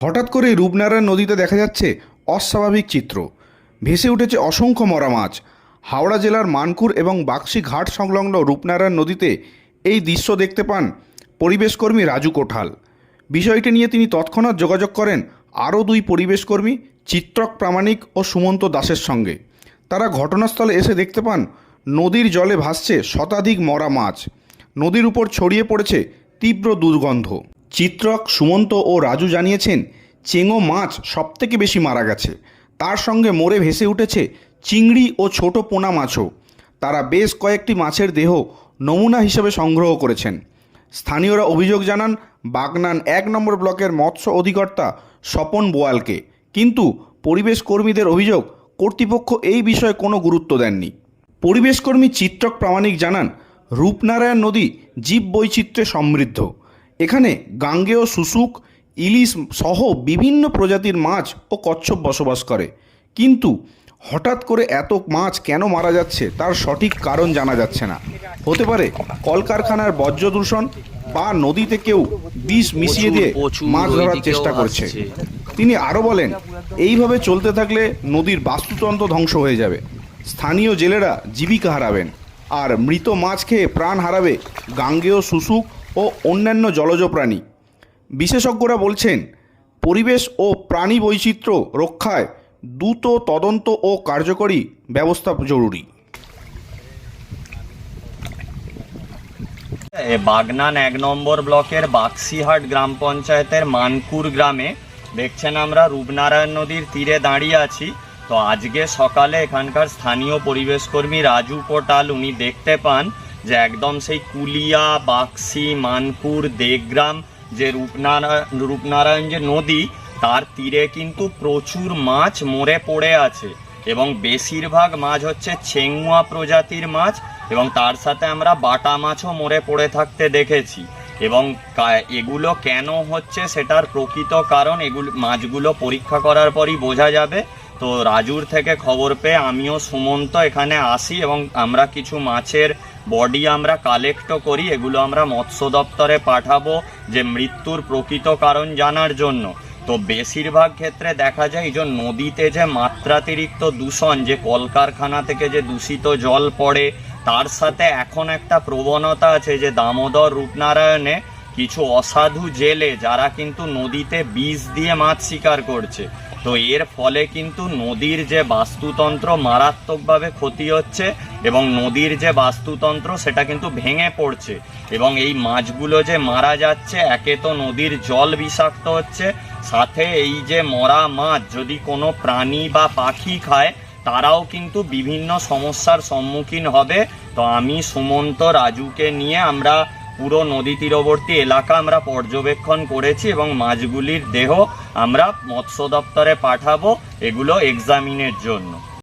হঠাৎ করে রূপনারায়ণ নদীতে দেখা যাচ্ছে অস্বাভাবিক চিত্র। ভেসে উঠেছে অসংখ্য মরা মাছ। হাওড়া জেলার মানকুর এবং বাক্সি ঘাট সংলগ্ন রূপনারায়ণ নদীতে এই দৃশ্য দেখতে পান পরিবেশকর্মী রাজু কোঠাল। বিষয়টি নিয়ে তিনি তৎক্ষণাৎ যোগাযোগ করেন আরও দুই পরিবেশকর্মী চিত্রক প্রামাণিক ও সুমন্ত দাসের সঙ্গে। তারা ঘটনাস্থলে এসে দেখতে পান নদীর জলে ভাসছে শতাধিক মরা মাছ। নদীর উপর ছড়িয়ে পড়েছে তীব্র দুর্গন্ধ। চিত্রক, সুমন্ত ও রাজু জানিয়েছেন চেঙো মাছ সবথেকে বেশি মারা গেছে। তার সঙ্গে মরে ভেসে উঠেছে চিংড়ি ও ছোট পোনা মাছও। তারা বেশ কয়েকটি মাছের দেহ নমুনা হিসেবে সংগ্রহ করেছেন। স্থানীয়রা অভিযোগ জানান বাগনান 1 নম্বর ব্লকের মৎস্য অধিকর্তা স্বপন বোয়ালকে, কিন্তু পরিবেশ কর্মীদের অভিযোগ কর্তৃপক্ষ এই বিষয়ে কোনো গুরুত্ব দেননি। পরিবেশকর্মী চিত্রক প্রামাণিক জানান রূপনারায়ণ নদী জীববৈচিত্র্যে সমৃদ্ধ। এখানে গাঙ্গেয় শুশুক, ইলিশ সহ বিভিন্ন প্রজাতির মাছ ও কচ্ছপ বসবাস করে, কিন্তু হঠাৎ করে এত মাছ কেন মারা যাচ্ছে তার সঠিক কারণ জানা যাচ্ছে না। হতে পারে কলকারখানার বর্জ্য দূষণ বা নদীতে কেউ বিষ মিশিয়ে দিয়ে মাছ ধরার চেষ্টা করছে। তিনি আরও বলেন, এইভাবে চলতে থাকলে নদীর বাস্তুতন্ত্র ধ্বংস হয়ে যাবে। স্থানীয় জেলেরা জীবিকা হারাবেন, আর মৃত মাছ খেয়ে প্রাণ হারাবে গাঙ্গেয় শুশুক ও অন্যান্য জলজ প্রাণী। বিশেষজ্ঞরা বলছেন পরিবেশ ও প্রাণী বৈচিত্র্য রক্ষায় দ্রুত তদন্ত ও কার্যকরী ব্যবস্থা জরুরি। বাগনান 1 নম্বর ব্লকের বাক্সিহাট গ্রাম পঞ্চায়েতের মানকুর গ্রামে দেখছেন আমরা রূপনারায়ণ নদীর তীরে দাঁড়িয়ে আছি। তো আজকে সকালে এখানকার স্থানীয় পরিবেশকর্মী রাজু কোটাল উনি দেখতে পান যে একদম সেই কুলিয়া, বাক্সি, মানকুর, দেগ্রাম যে রূপনারায়ণ যে নদী তার তীরে কিন্তু প্রচুর মাছ মরে পড়ে আছে, এবং বেশিরভাগ মাছ হচ্ছে চেঙ্গুয়া প্রজাতির মাছ, এবং তার সাথে আমরা বাটা মাছও মরে পড়ে থাকতে দেখেছি। এবং এগুলো কেন হচ্ছে সেটার প্রকৃত কারণ এগুলো মাছগুলো পরীক্ষা করার পরই বোঝা যাবে। তো রাজুর থেকে খবর পেয়ে আমিও সুমন্ত এখানে আসি এবং আমরা কিছু মাছের বডি আমরা কালেক্টও করি। এগুলো আমরা মৎস্য দপ্তরে পাঠাবো যে মৃত্যুর প্রকৃত কারণ জানার জন্য। তো বেশিরভাগ ক্ষেত্রে দেখা যায় যে নদীতে যে মাত্রাতিরিক্ত দূষণ, যে কলকারখানা থেকে যে দূষিত জল পড়ে, তার সাথে এখন একটা প্রবণতা আছে যে দামোদর রূপনারায়ণে কিছু অসাধু জেলে যারা কিন্তু নদীতে বিষ দিয়ে মাছ শিকার করছে। তো এর ফলে কিন্তু নদীর যে বাস্তুতন্ত্র মারাত্মকভাবে ক্ষতি হচ্ছে, এবং নদীর যে বাস্তুতন্ত্র সেটা কিন্তু ভেঙে পড়ছে, এবং এই মাছগুলো যে মারা যাচ্ছে, একে তো নদীর জল বিষাক্ত হচ্ছে, সাথে এই যে মরা মাছ যদি কোনো প্রাণী বা পাখি খায় তারাও কিন্তু বিভিন্ন সমস্যার সম্মুখীন হবে। তো আমি সুমন্ত, রাজুকে নিয়ে আমরা পুরো নদী তীরবর্তী এলাকা আমরা পর্যবেক্ষণ করেছি, এবং মাছগুলির দেহ আমরা মৎস্য দপ্তরে পাঠাবো এগুলো এক্সামিনের জন্য।